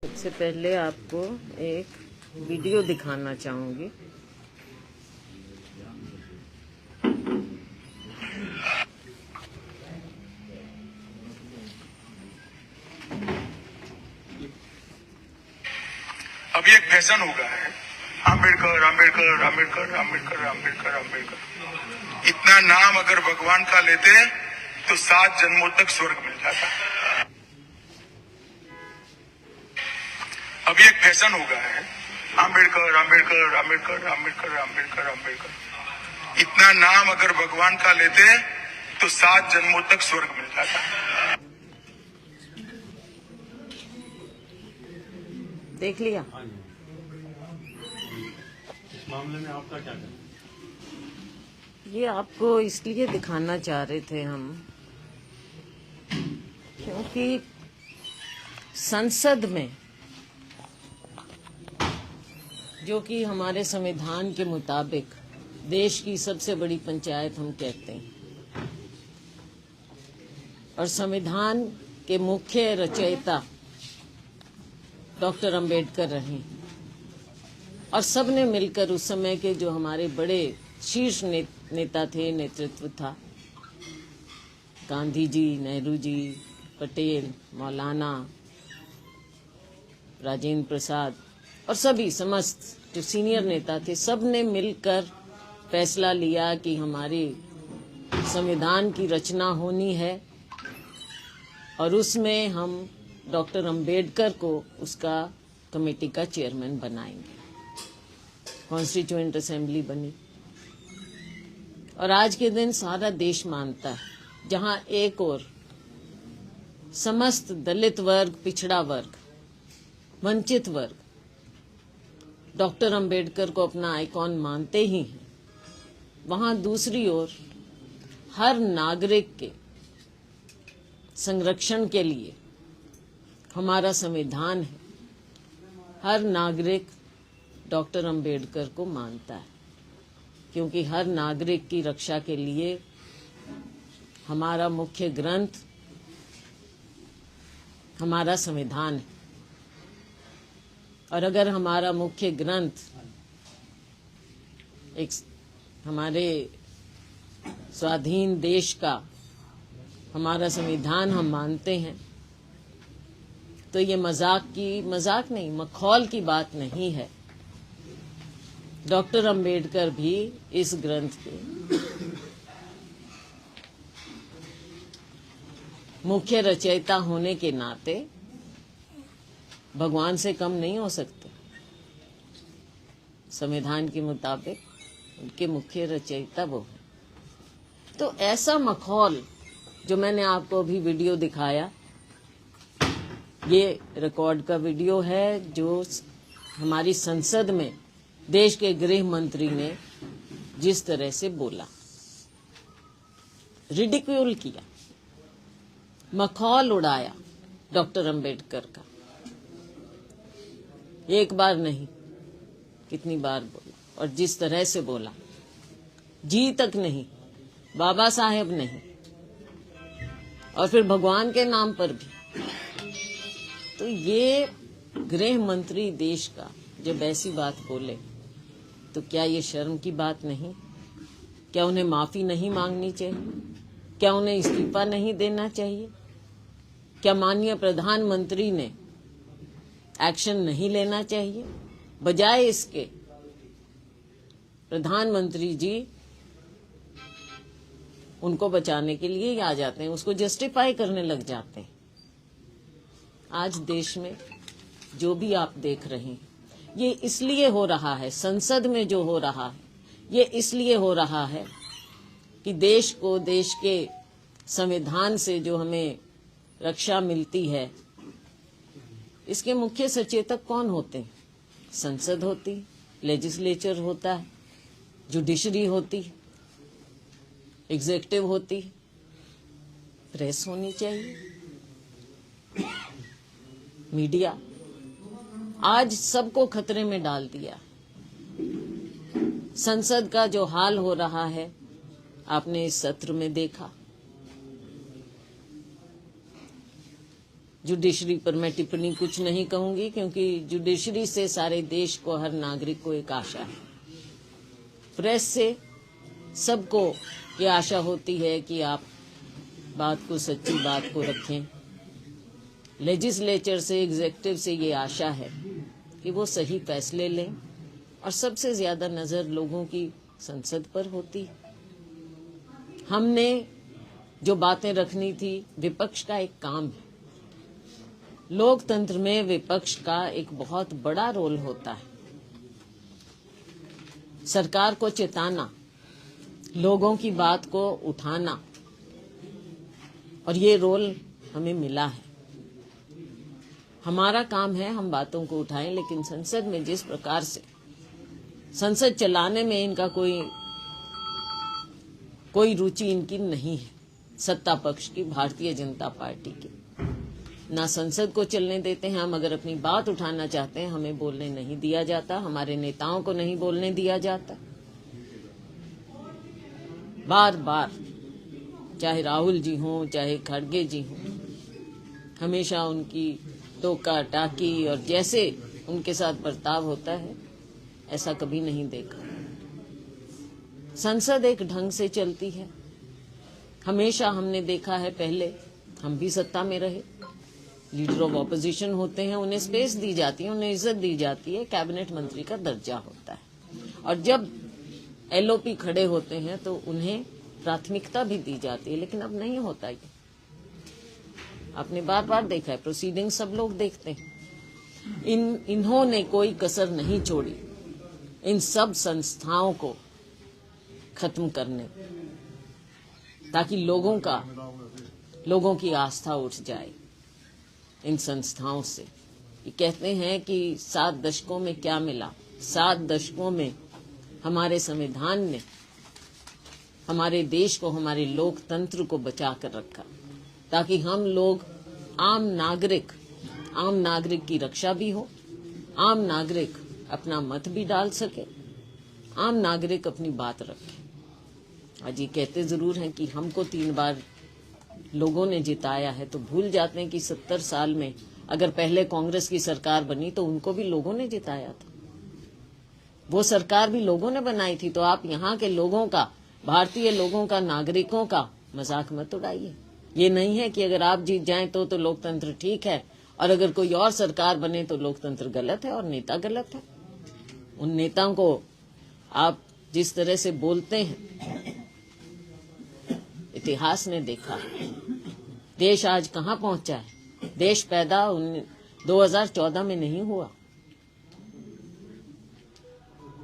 सबसे पहले आपको एक वीडियो दिखाना चाहूंगी। अभी एक फैशन हो गया है, आम्बेडकर आम्बेडकर आम्बेडकर आम्बेडकर आम्बेडकर आम्बेडकर। इतना नाम अगर भगवान का लेते तो 7 जन्मों तक स्वर्ग मिल जाता। अभी एक फैशन हो गया है, आम्बेडकर आम्बेडकर आम्बेडकर आम्बेडकर आम्बेडकर आम्बेडकर। इतना नाम अगर भगवान का लेते तो 7 जन्मों तक स्वर्ग मिल जाता। देख लिया। इस मामले में आपका क्या कहना है? ये आपको इसलिए दिखाना चाह रहे थे हम, क्योंकि संसद में, जो कि हमारे संविधान के मुताबिक देश की सबसे बड़ी पंचायत हम कहते हैं, और संविधान के मुख्य रचयिता डॉक्टर अंबेडकर रहे, और सबने मिलकर उस समय के जो हमारे बड़े शीर्ष नेता थे, नेतृत्व था, गांधी जी, नेहरू जी, पटेल, मौलाना, राजेंद्र प्रसाद और सभी समस्त जो सीनियर नेता थे, सब ने मिलकर फैसला लिया कि हमारे संविधान की रचना होनी है और उसमें हम डॉक्टर अंबेडकर को उसका कमेटी का चेयरमैन बनाएंगे। कॉन्स्टिट्यूएंट असेंबली बनी और आज के दिन सारा देश मानता है, जहां एक और समस्त दलित वर्ग, पिछड़ा वर्ग, वंचित वर्ग डॉक्टर अंबेडकर को अपना आइकॉन मानते ही हैं, वहां दूसरी ओर हर नागरिक के संरक्षण के लिए हमारा संविधान है। हर नागरिक डॉक्टर अंबेडकर को मानता है, क्योंकि हर नागरिक की रक्षा के लिए हमारा मुख्य ग्रंथ हमारा संविधान है। और अगर हमारा मुख्य ग्रंथ एक हमारे स्वाधीन देश का हमारा संविधान हम मानते हैं, तो ये मजाक नहीं, मखौल की बात नहीं है। डॉक्टर अंबेडकर भी इस ग्रंथ के मुख्य रचयिता होने के नाते भगवान से कम नहीं हो सकते। संविधान के मुताबिक उनके मुख्य रचयिता वो है। तो ऐसा मखौल जो मैंने आपको अभी वीडियो दिखाया, ये रिकॉर्ड का वीडियो है जो हमारी संसद में देश के गृह मंत्री ने जिस तरह से बोला, रिडिक्यूल किया, मखौल उड़ाया डॉक्टर अंबेडकर का। एक बार नहीं, कितनी बार बोला, और जिस तरह से बोला, जी तक नहीं, बाबा साहेब नहीं, और फिर भगवान के नाम पर भी। तो ये गृह मंत्री देश का जब ऐसी बात बोले, तो क्या ये शर्म की बात नहीं? क्या उन्हें माफी नहीं मांगनी चाहिए? क्या उन्हें इस्तीफा नहीं देना चाहिए? क्या माननीय प्रधानमंत्री ने एक्शन नहीं लेना चाहिए? बजाय इसके प्रधानमंत्री जी उनको बचाने के लिए ही आ जाते हैं, उसको जस्टिफाई करने लग जाते हैं। आज देश में जो भी आप देख रहे हैं, ये इसलिए हो रहा है, संसद में जो हो रहा है, ये इसलिए हो रहा है कि देश को, देश के संविधान से जो हमें रक्षा मिलती है, इसके मुख्य सचेतक कौन होते हैं? संसद होती, लेजिस्लेचर होता है, जुडिशरी होती, एग्जीक्यूटिव होती, प्रेस होनी चाहिए, मीडिया। आज सबको खतरे में डाल दिया। संसद का जो हाल हो रहा है, आपने इस सत्र में देखा। जुडिशरी पर मैं टिप्पणी कुछ नहीं कहूंगी, क्योंकि जुडिशरी से सारे देश को, हर नागरिक को एक आशा है। प्रेस से सबको ये आशा होती है कि आप बात को, सच्ची बात को रखें। लेजिस्लेचर से, एग्जीक्यूटिव से ये आशा है कि वो सही फैसले लें, और सबसे ज्यादा नजर लोगों की संसद पर होती है। हमने जो बातें रखनी थी, विपक्ष का एक काम है। लोकतंत्र में विपक्ष का एक बहुत बड़ा रोल होता है। सरकार को चेताना, लोगों की बात को उठाना, और ये रोल हमें मिला है। हमारा काम है हम बातों को उठाएं, लेकिन संसद में जिस प्रकार से संसद चलाने में इनका कोई रुचि इनकी नहीं है, सत्ता पक्ष की, भारतीय जनता पार्टी की, ना संसद को चलने देते हैं। हम अगर अपनी बात उठाना चाहते हैं, हमें बोलने नहीं दिया जाता, हमारे नेताओं को नहीं बोलने दिया जाता। बार बार, चाहे राहुल जी हों, चाहे खड़गे जी हों, हमेशा उनकी टोका टाकी और जैसे उनके साथ बर्ताव होता है, ऐसा कभी नहीं देखा। संसद एक ढंग से चलती है। हमेशा हमने देखा है, पहले हम भी सत्ता में रहे, लीडर ऑफ ऑपोजिशन होते हैं, उन्हें स्पेस दी जाती है, उन्हें इज्जत दी जाती है, कैबिनेट मंत्री का दर्जा होता है, और जब एलओपी खड़े होते हैं तो उन्हें प्राथमिकता भी दी जाती है। लेकिन अब नहीं होता ये। आपने बार बार देखा है, प्रोसीडिंग सब लोग देखते हैं। इन्होंने कोई कसर नहीं छोड़ी इन सब संस्थाओं को खत्म करने, ताकि लोगों की आस्था उठ जाए इन संस्थाओं से। ये कहते हैं कि 7 दशकों में क्या मिला। 7 दशकों में हमारे संविधान ने हमारे देश को, हमारे लोकतंत्र को बचा कर रखा, ताकि हम लोग आम नागरिक की रक्षा भी हो, आम नागरिक अपना मत भी डाल सके, आम नागरिक अपनी बात रखे। आज ये कहते जरूर हैं कि हमको 3 बार लोगों ने जिताया है, तो भूल जाते हैं कि 70 साल में अगर पहले कांग्रेस की सरकार बनी तो उनको भी लोगों ने जिताया था। वो सरकार भी लोगों ने बनाई थी। तो आप यहाँ के लोगों का, भारतीय लोगों का, नागरिकों का मजाक मत उड़ाइए। ये नहीं है कि अगर आप जीत जाएं तो लोकतंत्र ठीक है, और अगर कोई और सरकार बने तो लोकतंत्र गलत है और नेता गलत है। उन नेताओं को आप जिस तरह से बोलते हैं, इतिहास ने देखा देश आज कहाँ पहुंचा है। देश पैदा 2014 में नहीं हुआ।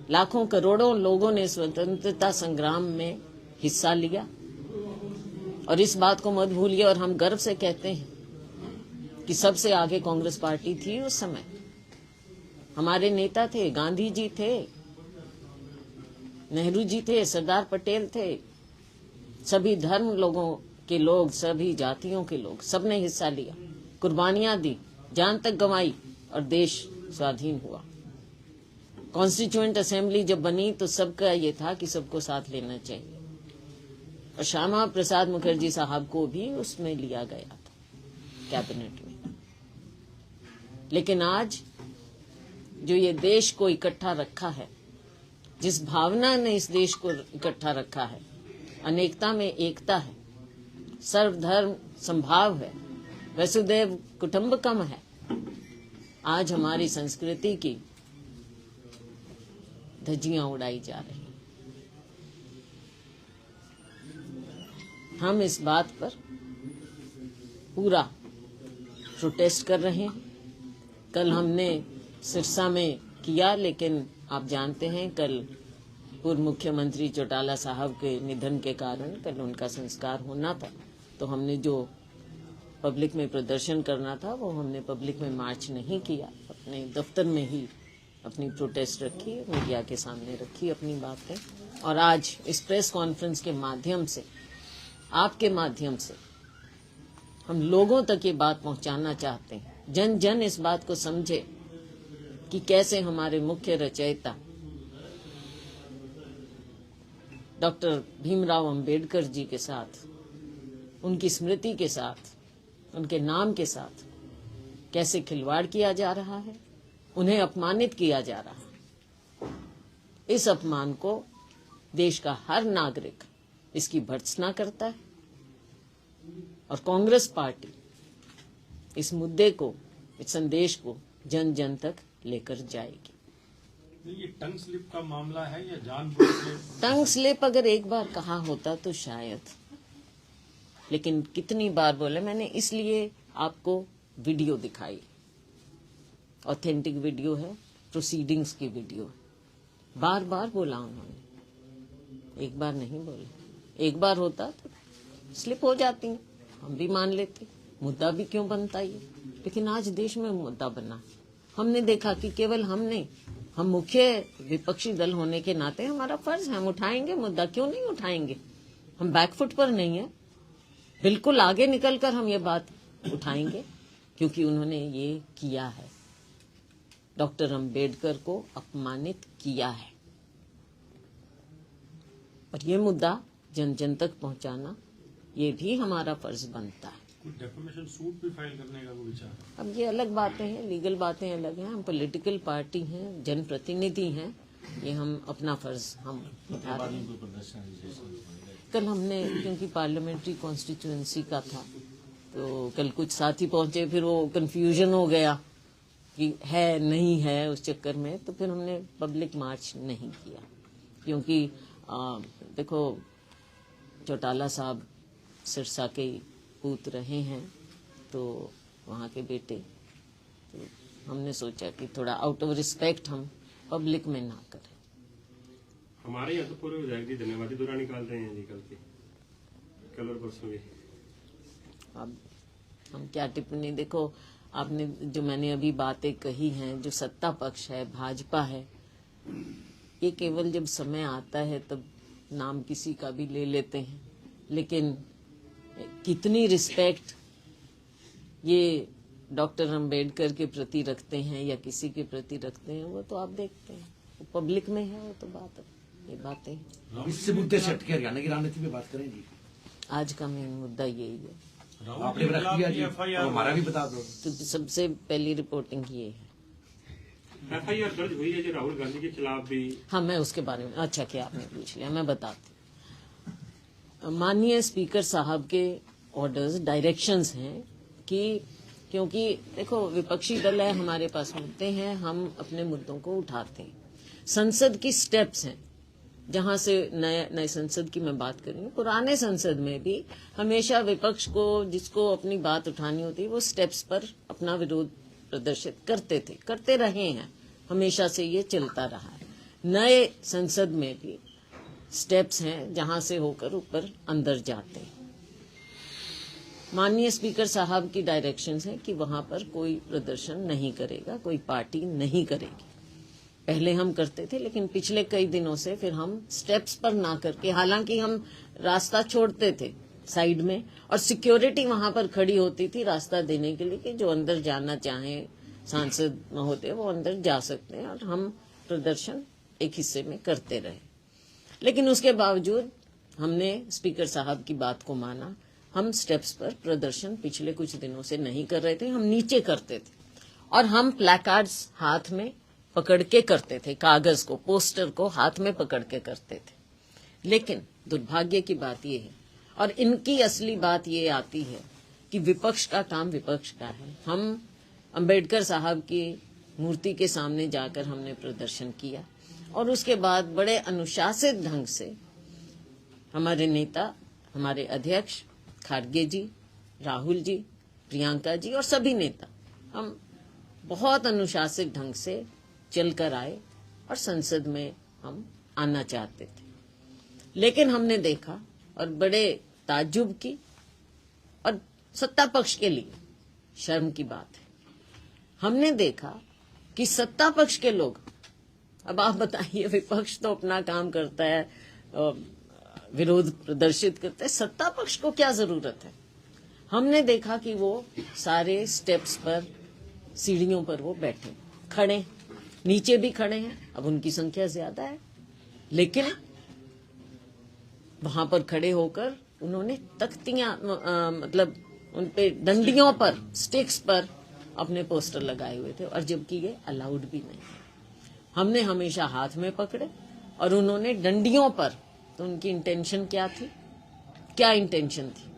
लाखों करोड़ों लोगों ने स्वतंत्रता संग्राम में हिस्सा लिया, और इस बात को मत भूलिए। और हम गर्व से कहते हैं कि सबसे आगे कांग्रेस पार्टी थी उस समय। हमारे नेता थे, गांधी जी थे, नेहरू जी थे, सरदार पटेल थे, सभी धर्म लोगों के लोग, सभी जातियों के लोग, सबने हिस्सा लिया, कुर्बानियां दी, जान तक गंवाई, और देश स्वाधीन हुआ। कॉन्स्टिट्यूएंट असेंबली जब बनी तो सबका ये था कि सबको साथ लेना चाहिए, और श्यामा प्रसाद मुखर्जी साहब को भी उसमें लिया गया था कैबिनेट में। लेकिन आज जो ये देश को इकट्ठा रखा है, जिस भावना ने इस देश को इकट्ठा रखा है, अनेकता में एकता है, सर्वधर्म संभाव है, वसुदैव कुटुंबकम है, आज हमारी संस्कृति की धज्जियां उड़ाई जा रही हैं। हम इस बात पर पूरा प्रोटेस्ट कर रहे हैं। कल हमने सिरसा में किया, लेकिन आप जानते हैं कल पूर्व मुख्यमंत्री चौटाला साहब के निधन के कारण कल उनका संस्कार होना था, तो हमने जो पब्लिक में प्रदर्शन करना था वो हमने पब्लिक में मार्च नहीं किया, अपने दफ्तर में ही अपनी प्रोटेस्ट रखी, मीडिया के सामने रखी अपनी बातें। और आज इस प्रेस कॉन्फ्रेंस के माध्यम से, आपके माध्यम से हम लोगों तक ये बात पहुंचाना चाहते हैं, जन जन इस बात को समझे कि कैसे हमारे मुख्य रचयिता डॉक्टर भीमराव अंबेडकर जी के साथ, उनकी स्मृति के साथ, उनके नाम के साथ कैसे खिलवाड़ किया जा रहा है, उन्हें अपमानित किया जा रहा है। इस अपमान को देश का हर नागरिक इसकी भर्त्सना करता है और कांग्रेस पार्टी इस मुद्दे को, इस संदेश को जन जन तक लेकर जाएगी। ये टंग स्लिप का मामला है या जानबूझ के? टंग स्लिप अगर एक बार कहा होता तो शायद, लेकिन कितनी बार बोले मैंने, इसलिए आपको वीडियो दिखाई। ऑथेंटिक वीडियो है, प्रोसीडिंग्स की वीडियो है। बार बार बोला उन्होंने, एक बार नहीं बोले। एक बार होता तो स्लिप हो जाती, हम भी मान लेते, मुद्दा भी क्यों बनता ये। लेकिन आज देश में मुद्दा बना। हमने देखा कि केवल हम मुख्य विपक्षी दल होने के नाते हमारा फर्ज है, हम उठाएंगे मुद्दा, क्यों नहीं उठाएंगे। हम बैकफुट पर नहीं है, बिल्कुल आगे निकलकर हम ये बात उठाएंगे, क्योंकि उन्होंने ये किया है, डॉक्टर अंबेडकर को अपमानित किया है। और ये मुद्दा जन जन तक पहुंचाना, ये भी हमारा फर्ज बनता है। कोई डेफेमेशन सूट भी फाइल करने का कोई विचार है? अब ये अलग बातें हैं, लीगल बातें अलग हैं। हम पॉलिटिकल पार्टी हैं, जनप्रतिनिधि हैं, ये हम अपना फर्ज हम निभा रहे हैं। कल हमने, क्योंकि पार्लियामेंट्री कॉन्स्टिट्यूएंसी का था, तो कल कुछ साथी पहुंचे, फिर वो कंफ्यूजन हो गया कि है नहीं है, उस चक्कर में तो फिर हमने पब्लिक मार्च नहीं किया। क्योंकि देखो, चौटाला साहब सिरसा के पूत रहे हैं, तो वहाँ के बेटे, तो हमने सोचा कि थोड़ा आउट ऑफ रिस्पेक्ट हम पब्लिक में ना करें। हमारे यहाँ तो पूरे विधायक जी धन्यवादी दौरा निकाल रहे हैं जी, कल और परसों भी। अब हम क्या टिप्पणी, देखो आपने जो मैंने अभी बातें कही हैं, जो सत्ता पक्ष है, भाजपा है, ये केवल जब समय आता है तब नाम किसी का भी ले लेते हैं, लेकिन कितनी रिस्पेक्ट ये डॉक्टर अंबेडकर के प्रति रखते हैं या किसी के प्रति रखते हैं, वो तो आप देखते हैं, वो पब्लिक में है, वो तो बात है, ये बातें हैं। इससे मुद्दे से हटके हरियाणा की राजनीति में बात करें जी। आज का मेन मुद्दा यही है, आपने रख दिया जी, तो हमारा भी बता दो। तो सबसे पहली रिपोर्टिंग ये है। FIR दर्ज हुई है जो राहुल गांधी के खिलाफ भी। हाँ, मैं उसके बारे में, अच्छा क्या आपने पूछ लिया, मैं बताती हूँ। माननीय स्पीकर साहब के ऑर्डर्स, डायरेक्शंस हैं कि, क्योंकि देखो विपक्षी दल है, हमारे पास मुद्दे हैं, हम अपने मुद्दों को उठाते हैं। संसद की स्टेप्स हैं, जहां से नए संसद की मैं बात करूंगी, पुराने संसद में भी हमेशा विपक्ष को, जिसको अपनी बात उठानी होती, वो स्टेप्स पर अपना विरोध प्रदर्शित करते थे, करते रहे हैं, हमेशा से ये चलता रहा है। नए संसद में भी स्टेप्स हैं जहां से होकर ऊपर अंदर जाते हैं। माननीय स्पीकर साहब की डायरेक्शंस हैं कि वहां पर कोई प्रदर्शन नहीं करेगा, कोई पार्टी नहीं करेगी। पहले हम करते थे, लेकिन पिछले कई दिनों से फिर हम स्टेप्स पर ना करके, हालांकि हम रास्ता छोड़ते थे साइड में, और सिक्योरिटी वहां पर खड़ी होती थी रास्ता देने के लिए कि जो अंदर जाना चाहे सांसद होते वो अंदर जा सकते हैं, और हम प्रदर्शन एक हिस्से में करते रहे। लेकिन उसके बावजूद हमने स्पीकर साहब की बात को माना। हम स्टेप्स पर प्रदर्शन पिछले कुछ दिनों से नहीं कर रहे थे, हम नीचे करते थे, और हम प्लैकार्ड्स हाथ में पकड़ के करते थे, कागज को, पोस्टर को हाथ में पकड़ के करते थे। लेकिन दुर्भाग्य की बात यह है, और इनकी असली बात ये आती है कि विपक्ष का काम विपक्ष का है। हम अंबेडकर साहब की मूर्ति के सामने जाकर हमने प्रदर्शन किया, और उसके बाद बड़े अनुशासित ढंग से हमारे नेता, हमारे अध्यक्ष खारगे जी, राहुल जी, प्रियंका जी और सभी नेता, हम बहुत अनुशासित ढंग से चलकर आए और संसद में हम आना चाहते थे। लेकिन हमने देखा, और बड़े ताज्जुब की और सत्ता पक्ष के लिए शर्म की बात है, हमने देखा कि सत्ता पक्ष के लोग, अब आप बताइए, विपक्ष तो अपना काम करता है, विरोध प्रदर्शित करता है, सत्ता पक्ष को क्या जरूरत है। हमने देखा कि वो सारे स्टेप्स पर, सीढ़ियों पर वो बैठे, खड़े, नीचे भी खड़े हैं। अब उनकी संख्या ज्यादा है, लेकिन वहां पर खड़े होकर उन्होंने तख्तियां, मतलब उन पे डंडियों पर, स्टिक्स पर अपने पोस्टर लगाए हुए थे, और जबकि ये अलाउड भी नहीं। हमने हमेशा हाथ में पकड़े और उन्होंने डंडियों पर। तो उनकी इंटेंशन क्या थी, क्या इंटेंशन थी?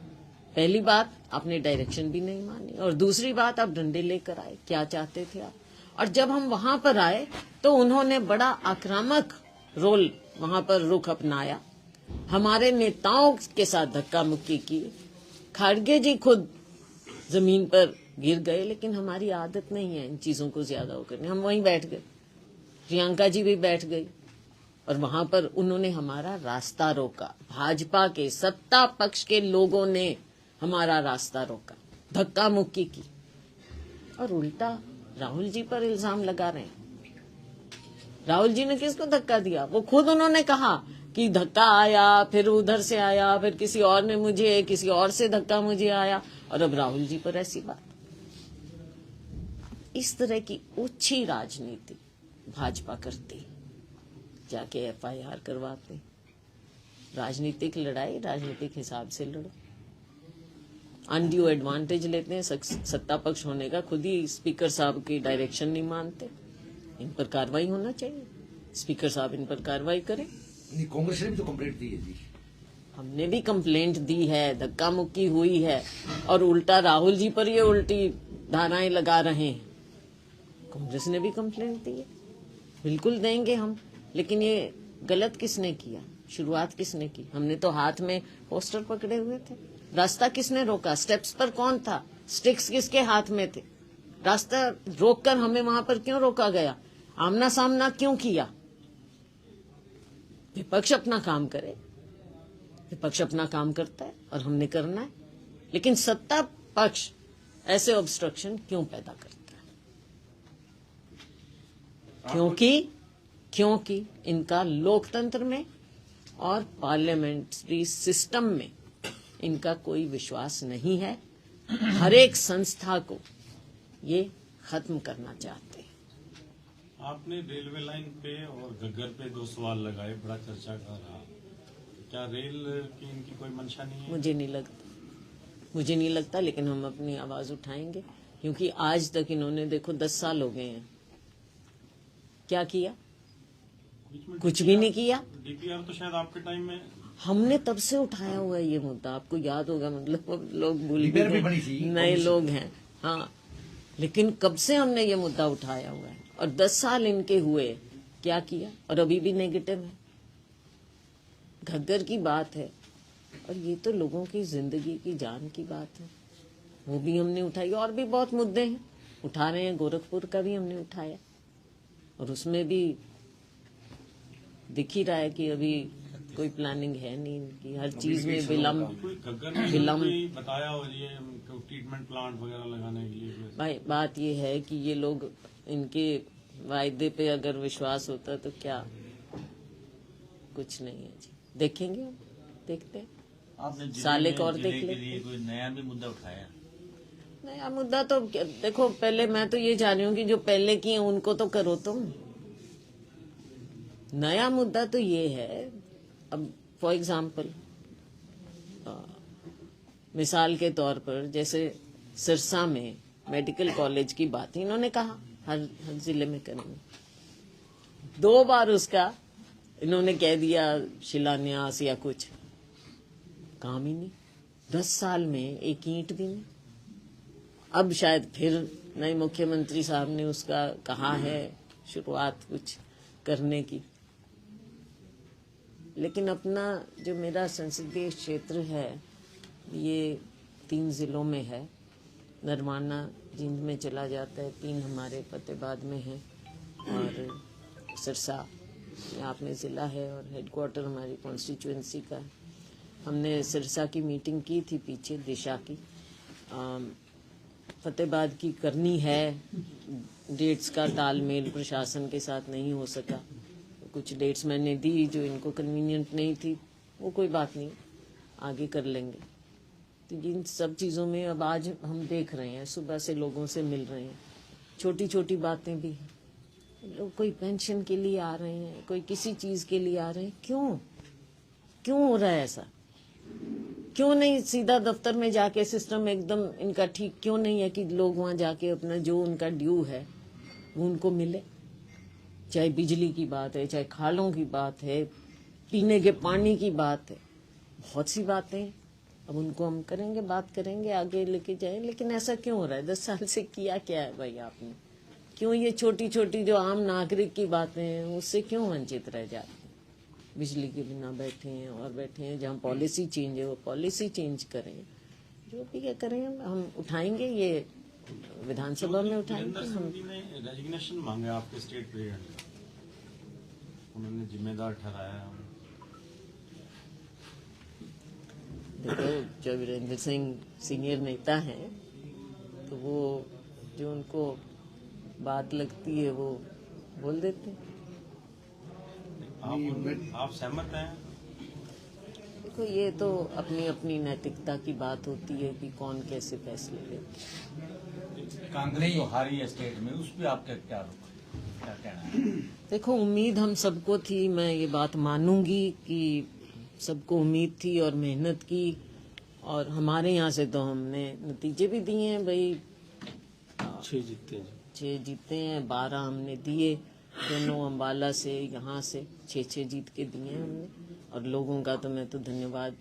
पहली बात, आपने डायरेक्शन भी नहीं मानी, और दूसरी बात, आप डंडे लेकर आए, क्या चाहते थे आप? और जब हम वहां पर आए तो उन्होंने बड़ा आक्रामक रोल वहां पर रुख अपनाया, हमारे नेताओं के साथ धक्का मुक्की की। खाड़गे जी खुद जमीन पर गिर गए, लेकिन हमारी आदत नहीं है इन चीजों को ज्यादा वो करने। हम वहीं बैठ गए, प्रियंका जी भी बैठ गई, और वहां पर उन्होंने हमारा रास्ता रोका। भाजपा के सत्ता पक्ष के लोगों ने हमारा रास्ता रोका, धक्का मुक्की की, और उल्टा राहुल जी पर इल्जाम लगा रहे हैं। राहुल जी ने किसको धक्का दिया? वो खुद उन्होंने कहा कि धक्का आया, फिर उधर से आया, फिर किसी और ने मुझे, किसी और से धक्का मुझे आया, और अब राहुल जी पर ऐसी बात। इस तरह की ओछी राजनीति भाजपा करती, जाके एफआईआर करवाते। राजनीतिक लड़ाई राजनीतिक हिसाब से लड़ो। अनड्यू एडवांटेज लेते हैं सत्ता पक्ष होने का, खुद ही स्पीकर साहब की डायरेक्शन नहीं मानते। इन पर कार्रवाई होना चाहिए, स्पीकर साहब इन पर कार्रवाई करें। नहीं, कांग्रेस ने भी तो कंप्लेंट दी है जी। हमने भी कंप्लेंट दी है, धक्का मुक्की हुई है, और उल्टा राहुल जी पर ये उल्टी धाराएं लगा रहे हैं। कांग्रेस ने भी कंप्लेंट दी है, बिल्कुल देंगे हम, लेकिन ये गलत किसने किया? शुरुआत किसने की? हमने तो हाथ में पोस्टर पकड़े हुए थे। रास्ता किसने रोका? स्टेप्स पर कौन था? स्टिक्स किसके हाथ में थे? रास्ता रोककर हमें वहां पर क्यों रोका गया? आमना सामना क्यों किया? विपक्ष अपना काम करे, विपक्ष अपना काम करता है और हमने करना है, लेकिन सत्ता पक्ष ऐसे ऑब्स्ट्रक्शन क्यों पैदा करता है? क्योंकि इनका लोकतंत्र में और पार्लियामेंट्री सिस्टम में इनका कोई विश्वास नहीं है। हर एक संस्था को ये खत्म करना चाहते हैं। आपने रेलवे लाइन पे और घग्गर पे 2 सवाल लगाए, बड़ा चर्चा का रहा। क्या रेल की इनकी कोई मंशा नहीं है? मुझे नहीं लगता, लेकिन हम अपनी आवाज उठाएंगे, क्योंकि आज तक इन्होंने, देखो 10 साल हो गए हैं, क्या किया? कुछ भी नहीं किया। डीपीआर तो शायद आपके टाइम में हमने तब से उठाया हुआ है ये मुद्दा, आपको याद होगा, मतलब अब लोग भूल भी डीपीआर भी गए, बनी थी, नए लोग हैं, हाँ, लेकिन कब से हमने ये मुद्दा उठाया हुआ है, और 10 साल इनके हुए, क्या किया? और अभी भी नेगेटिव है। घग्गर की बात है, और ये तो लोगों की जिंदगी की जान की बात है, वो भी हमने उठाई। और भी बहुत मुद्दे हैं, उठा रहे हैं। गोरखपुर का भी हमने उठाया, और उसमें भी दिख ही रहा है कि अभी कोई प्लानिंग है नहीं इनकी, हर चीज में विलम्ब बताया, और ये ट्रीटमेंट प्लांट वगैरह लगाने के लिए। भाई बात ये है कि ये लोग, इनके वायदे पे अगर विश्वास होता तो क्या, कुछ नहीं है जी। देखेंगे, हम देखते हैं, आपने साल एक और देख ले ले। कोई नया भी मुद्दा उठाया? नया मुद्दा तो देखो, पहले मैं तो ये जान रही हूँ कि जो पहले किए उनको तो करो तुम। नया मुद्दा तो ये है, अब फॉर एग्जाम्पल, मिसाल के तौर पर, जैसे सिरसा में मेडिकल कॉलेज की बात इन्होंने कहा हर जिले में करेंगे। 2 बार उसका इन्होंने कह दिया शिलान्यास या कुछ, काम ही नहीं। 10 साल में एक ईंट भी नहीं। अब शायद फिर नए मुख्यमंत्री साहब ने उसका कहा है शुरुआत कुछ करने की, लेकिन अपना जो मेरा संसदीय क्षेत्र है ये 3 जिलों में है। नरवाना जींद में चला जाता है, 3 हमारे फतेहाबाद में है, और सिरसा आप में ज़िला है, और हेडक्वार्टर हमारी कॉन्स्टिट्यूएंसी का है। हमने सिरसा की मीटिंग की थी पीछे, दिशा की। फतेहाबाद की करनी है, डेट्स का तालमेल प्रशासन के साथ नहीं हो सका। कुछ डेट्स मैंने दी जो इनको कन्वीनियंट नहीं थी, वो कोई बात नहीं, आगे कर लेंगे। तो इन सब चीज़ों में अब आज हम देख रहे हैं, सुबह से लोगों से मिल रहे हैं, छोटी छोटी बातें भी हैं। लोग कोई पेंशन के लिए आ रहे हैं, कोई किसी चीज़ के लिए आ रहे हैं। क्यों हो रहा है ऐसा? क्यों नहीं सीधा दफ्तर में जाके, सिस्टम एकदम इनका ठीक क्यों नहीं है कि लोग वहां जाके अपना जो उनका ड्यू है वो उनको मिले। चाहे बिजली की बात है, चाहे खालों की बात है, पीने के पानी की बात है, बहुत सी बातें हैं। अब उनको हम करेंगे, बात करेंगे, आगे लेके जाए। लेकिन ऐसा क्यों हो रहा है? 10 साल से किया क्या है भाई आपने? क्यों ये छोटी छोटी जो आम नागरिक की बातें हैं उससे क्यों वंचित रह जाते हैं? बिजली के बिना बैठे हैं और बैठे हैं। जहाँ पॉलिसी चेंज है वो पॉलिसी चेंज करें, जो भी क्या करें हम उठाएंगे, ये विधानसभा में उठाएंगे वीरेंद्र हम। सिंह जी ने रेजिग्नेशन मांगा आपके स्टेट प्रेसिडेंट का, उन्होंने जिम्मेदार ठहराया। देखो, जो वीरेंद्र सिंह सीनियर नेता हैं तो वो जो उनको बात लगती है वो बोल देते हैं। आप सहमत हैं? देखो, ये तो अपनी अपनी नैतिकता की बात होती है कि कौन कैसे फैसले ले। कांग्रेस जो हारी है स्टेट में, उस पर आपका क्या कहना है? देखो, उम्मीद हम सबको थी, मैं ये बात मानूंगी कि सबको उम्मीद थी और मेहनत की, और हमारे यहाँ से तो हमने नतीजे भी दिए हैं भाई। 6 जीतते हैं। 6 जीते हैं, 12 हमने दिए, दोनों अम्बाला से, यहाँ से 6 जीत के दिए हैं हमने। और लोगों का तो मैं तो धन्यवाद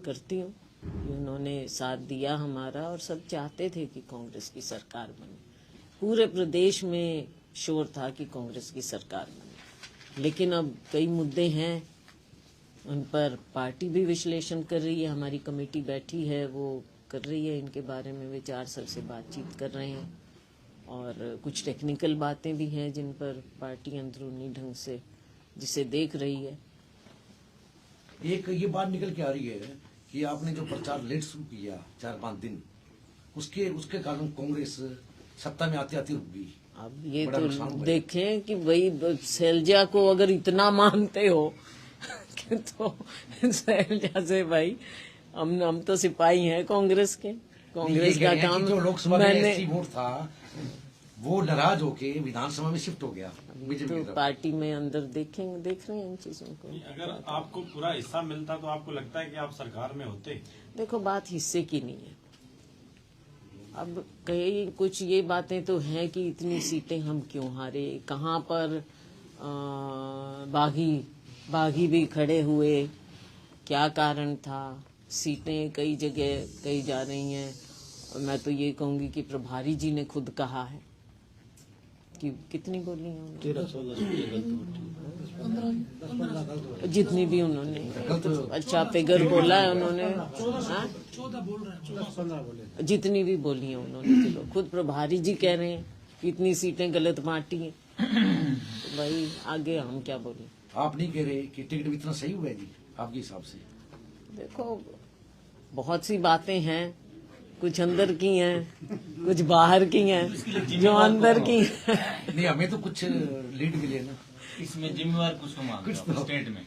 करती हूँ कि उन्होंने साथ दिया हमारा, और सब चाहते थे कि कांग्रेस की सरकार बने। पूरे प्रदेश में शोर था कि कांग्रेस की सरकार बने। लेकिन अब कई मुद्दे हैं, उन पर पार्टी भी विश्लेषण कर रही है, हमारी कमेटी बैठी है वो कर रही है, इनके बारे में विचार सबसे बातचीत कर रहे हैं। और कुछ टेक्निकल बातें भी हैं जिन पर पार्टी अंदरूनी ढंग से जिसे देख रही है। एक ये बात निकल के आ रही है कि आपने जो प्रचार लेट शुरू किया 4-5 दिन, उसके कारण कांग्रेस सत्ता में आते आते रुक गई। अब ये बड़ा नुकसान तो हुआ है। देखें कि भाई शैलजा को अगर इतना मानते हो तो शैलजा से भाई हम तो सिपाही हैं कांग्रेस के। कांग्रेस का काम जो लोकसभा में मैंने एससी वोट था वो नाराज होके विधानसभा में शिफ्ट हो गया बीजेपी तो की तरफ। पार्टी में अंदर देख रहे हैं इन चीजों को। अगर आपको पूरा हिस्सा मिलता तो आपको लगता है कि आप सरकार में होते? देखो, बात हिस्से की नहीं है। अब कई कुछ ये बातें तो हैं कि इतनी सीटें हम क्यों हारे, कहाँ पर बागी भी खड़े हुए, क्या कारण था। सीटें कई जगह कही जा रही हैं, और मैं तो ये कहूंगी कि प्रभारी जी ने खुद कहा है कि कितनी बोली हैं उन्होंने, 13-14 जितनी भी उन्होंने अच्छा फिगर बोला है उन्होंने, हाँ? 14 जितनी भी बोली हैं उन्होंने। चलो, खुद प्रभारी जी कह रहे हैं कि इतनी सीटें गलत बांटी हैं, तो भाई आगे हम क्या बोले। आप नहीं कह रहे कि टिकट भी इतना सही हुआ है जी आपके हिसाब से? देखो, बहुत सी बातें हैं, कुछ अंदर की हैं, कुछ बाहर की हैं। जो अंदर की नहीं, हमें तो कुछ लीड मिले ना। इसमें जिम्मेवार कुछ मांगते कुछ हो तो। स्टेट में?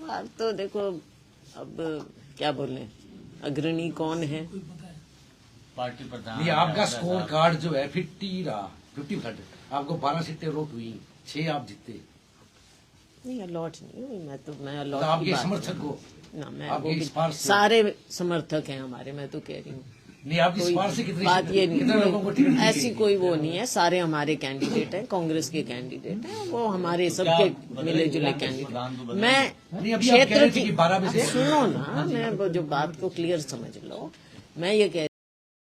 बात तो देखो, अब क्या बोले, अग्रणी कौन है। पार्टी प्रधान नहीं, आपका स्कोर कार्ड जो है 50 रहा, 50%। आपको 12 सीटें अलॉट हुई, 6 आप जीते। नहीं, अलॉट नहीं हुई, मैं तो अलॉट की आपके बात समर्थक को ना, मैं आपके वो भी इस पार से- सारे समर्थक हैं हमारे, मैं तो कह रही हूँ। नहीं, आपकी इस पार से कितनी बात ये कितने लोगों को टिकट नहीं, दी ऐसी गई? कोई वो नहीं है। सारे हमारे कैंडिडेट हैं, कांग्रेस के कैंडिडेट हैं, वो हमारे सबके मिले जुले कैंडिडेट। मैं नहीं, अभी आप कह रहे क्षेत्र थे की कि 12 में से- सुनो ना, मैं वो जो बात को क्लियर समझ लो, मैं ये कह